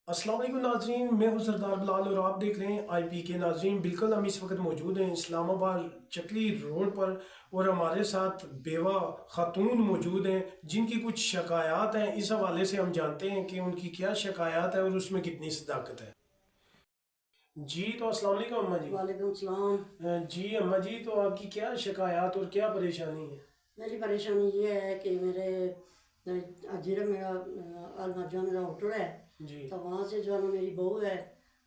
السلام علیکم ناظرین، میں ہوں سردار بلال اور آپ دیکھ رہے ہیں آئی پی کے ناظرین۔ بالکل ہم اس وقت موجود ہیں اسلام آباد چکلی روڈ پر، اور ہمارے ساتھ بیوہ خاتون موجود ہیں جن کی کچھ شکایات ہیں۔ اس حوالے سے ہم جانتے ہیں کہ ان کی کیا شکایات ہے اور اس میں کتنی صداقت ہے۔ جی تو السلام علیکم اماں جی۔ وعلیکم السلام۔ جی اماں جی، تو آپ کی کیا شکایات اور کیا پریشانی ہے؟ میری پریشانی یہ ہے کہ میرے اجیرا میرا المرجان میرا ہوٹل ہے، جی تو وہاں سے جو ہے نا میری بہو ہے،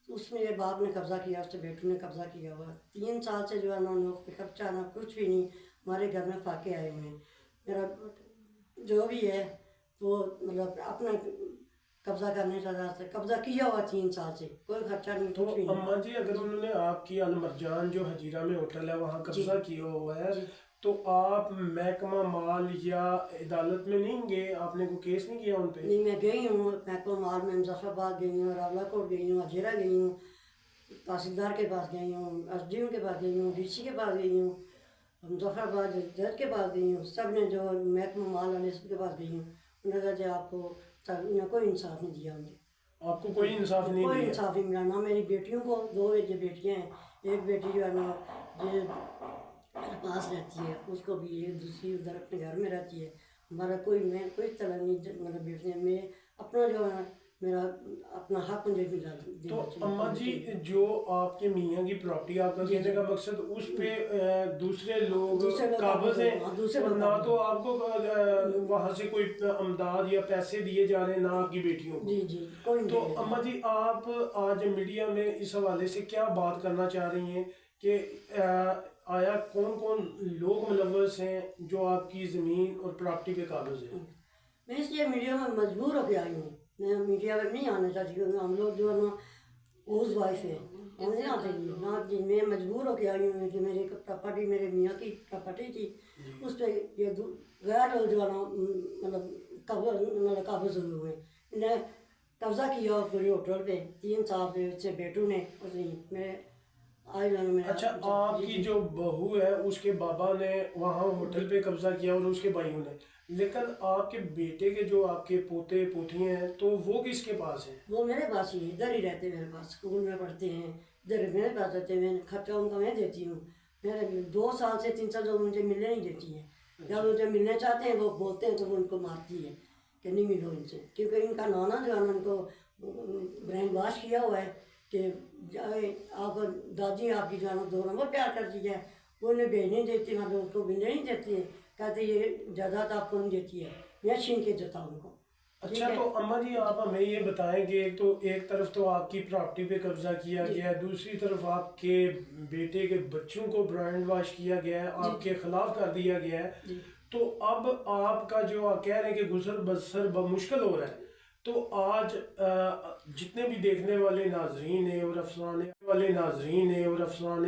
اس میں یہ باپ نے قبضہ کیا، اس کے بیٹوں نے قبضہ کیا ہوا 3 سال سے جو ہے نا ان لوگوں پہ خرچہ نہ کچھ بھی نہیں، ہمارے گھر میں فاقے آئے ہوئے ہیں۔ میرا جو بھی ہے وہ مطلب اپنا قبضہ کرنے کا راستہ قبضہ کیا ہوا 3 سال سے، کوئی خرچہ نہیں، تو کچھ بھی نہیں۔ اماں جی، اگر انہوں نے آپ کی المرجان جو حجیرہ میں ہوٹل ہے وہاں جی قبضہ کیا ہوا ہے، جی تو آپ محکمہ مال یا عدالت میں نہیں گئے؟ آپ نے کوئی کیس نہیں کیا ان پہ؟ نہیں، میں گئی ہوں محکمہ مال میں، مظفر آباد گئی ہوں، راولہ کوٹ گئی ہوں، اجیرا گئی ہوں، تحصیلدار کے پاس گئی ہوں، ایس ڈی ایم کے پاس گئی ہوں، ڈی سی کے پاس گئی ہوں، مظفر آباد جج کے پاس گئی ہوں، سب نے جو محکمہ مال والے سب کے پاس گئی ہوں، انہوں نے کہا کہ آپ کو انہیں کوئی انصاف نہیں دیا مجھے، آپ کو کوئی انصاف نہیں کوئی دیا؟ انصاف نہیں ملا، نہ میری بیٹیوں کو، 2 بیٹیاں ہیں، ایک بیٹی جو ہے نا جو پاس رہتی ہے، اس کو بھی ایک دوسری ادھر اپنے گھر میں رہتی ہے، ہمارا میں کوئی طلب نہیں، مطلب بیٹیاں میرے اپنا جو ہے میرا اپنا حق مجھے بھی تو دینا اماں جی، چاہیے۔ جو آپ کے میاں کی پراپرٹی، آپ کا جی کہنے جی کا مقصد اس پہ دوسرے لوگ دوسرے لوگ قابض ہیں، ہاں، دوسرے اور لوگ نہ تو آپ کو وہاں سے کوئی امداد یا پیسے دیے جا رہے ہیں، نہ آپ کی بیٹیوں کو۔ جی جی کوئی نہیں تو دے گا۔ اماں جی، آپ آج میڈیا میں اس حوالے سے کیا بات کرنا چاہ رہی ہیں کہ آیا کون کون لوگ ملوث ہیں جو آپ کی زمین اور پراپرٹی پہ قابض ہیں؟ میں اس لیے میڈیا میں مجبور ہو کے آئی ہوں، میں میڈیا میں نہیں آنا چاہتی، کیونکہ ہم لوگ جو ہے نا ہاؤس وائف ہیں، ہم نہیں آتے نہ جی، میں مجبور ہو کے آئی ہوں کہ میری پراپرٹی میرے میاں کی پراپرٹی تھی، اس پہ یہ غیر لوگ جو ہے نا مطلب قابض ہوئے ہوئے ہیں، انہیں قبضہ کیا ہوا پورے ہوٹل پہ 3 سال سے، اس سے بیٹوں نے میں آئی جو ہے نا میرا۔ اچھا، آپ جی کی جی جو بہو ہے اس کے بابا نے وہاں ہوٹل پہ قبضہ کیا اور اس کے بھائیوں نے، لیکن آپ کے بیٹے کے جو آپ کے پوتے پوتیاں ہیں تو وہ کس کے پاس ہیں؟ وہ میرے پاس ہی ادھر ہی رہتے ہیں، میرے پاس اسکول میں پڑھتے ہیں، ادھر میرے پاس رہتے ہیں، میں خرچہ ان کا میں دیتی ہوں، میرے 2 سال سے 3 سال جو مجھے ملنے نہیں دیتی ہیں، جب مجھے ملنے چاہتے ہیں وہ بولتے ہیں تو وہ ان کو مارتی ہے کہ نہیں ملو ان سے، کیونکہ ان کا نانا جو ہے نا ان کو برین واش کیا ہوا ہے کہ آپ دادی آپ کی جو ہے نا 2 نمبر پیار کرتی ہے، وہ انہیں بھیج نہیں دیتی، مطلب ان کو ملنے نہیں دیتی ہے، کہتے یہ جائیداد آپ کو نہیں دیتی ہے، میں چھین کے دیتا ہوں ان کو۔ ٹھیک اچھا، ہے تو اماں جی آپ ہمیں یہ بتائیں کہ ایک طرف تو آپ کی پراپرٹی پہ قبضہ کیا جی گیا ہے، دوسری طرف آپ کے بیٹے کے بچوں کو برائن واش کیا گیا ہے، جی آپ کے خلاف کر دیا گیا ہے، جی تو اب آپ کا جو آپ کہہ رہے ہیں کہ گزر بسر مشکل ہو رہا ہے، تو آج جتنے بھی دیکھنے والے ناظرین ہیں اور افسران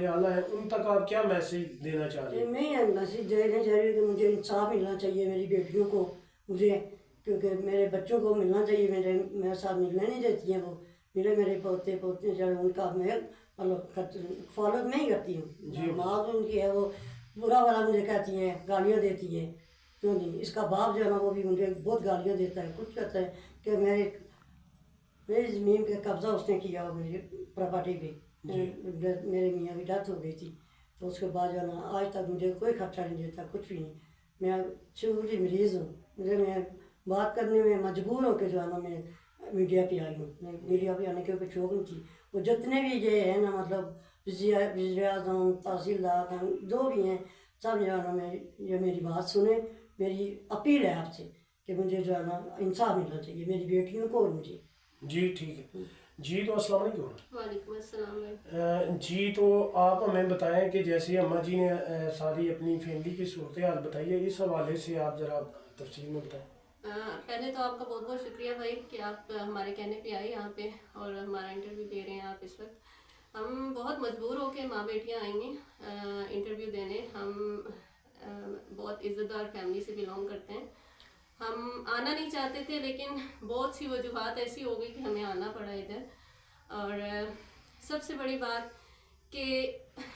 اعلیٰ ہیں، ان تک آپ کیا میسیج دینا چاہ رہے ہیں؟ میں یہ میسیج دینا چاہ رہی ہوں کہ مجھے انصاف ملنا چاہیے، میری بیٹیوں کو، مجھے، کیونکہ میرے بچوں کو ملنا چاہیے، میرے ساتھ ملنے نہیں دیتی ہیں وہ، میرے پوتے پوتے جو ان کا میں مطلب فالو نہیں کرتی ہوں، ماں جو ان کی ہے وہ برا والا مجھے کہتی ہیں، گالیاں دیتی ہیں، کیوں نہیں، اس کا باپ جو ہے نا وہ بھی مجھے بہت گالیاں دیتا ہے، کچھ کہتا ہے کہ میری زمین کا قبضہ اس نے کیا ہوا میری پراپرٹی پہ، میرے میاں کی ڈیتھ ہو گئی تھی، تو اس کے بعد جو ہے نا آج تک مجھے کوئی خرچہ نہیں دیتا، کچھ بھی نہیں، میں شوگر کی مریض ہوں، میں بات کرنے میں مجبور ہو کے جو ہے نا میں میڈیا پہ آئی ہوں، میڈیا پہ آنے کے کوئی شوق نہیں تھی، وہ جتنے بھی یہ ہیں نا مطلب وزیر اعظم، تحصیلدار، جو بھی ہیں، سب جو ہے نا یہ میری بات سنیں، میری اپیل ہے آپ سے کہ مجھے جو ہے نا انصاف ملنا چاہیے، میری بیٹیوں کو اور مجھے۔ جی ٹھیک ہے جی، تو السلام علیکم۔ وعلیکم السلام۔ جی، تو آپ ہمیں بتائیں کہ جیسے اماں جی نے ساری اپنی فیملی کی صورتحال بتائی ہے، اس حوالے سے آپ ذرا تفصیل میں بتائیں۔ پہلے تو آپ کا بہت بہت شکریہ بھائی کہ آپ ہمارے کہنے پہ آئے یہاں پہ اور ہمارا انٹرویو دے رہے ہیں آپ اس وقت۔ ہم بہت مجبور ہو کے ماں بیٹیاں آئیں گی انٹرویو دینے، ہم بہت عزت دار فیملی سے بلانگ کرتے ہیں، ہم آنا نہیں چاہتے تھے لیکن بہت سی وجوہات ایسی ہو گئی کہ ہمیں آنا پڑا ادھر۔ اور سب سے بڑی بات کہ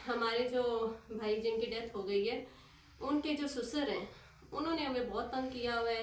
ہمارے جو بھائی جن کی ڈیتھ ہو گئی ہے، ان کے جو سسر ہیں انہوں نے ہمیں بہت تنگ کیا ہوا ہے،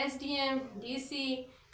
SDM, DC,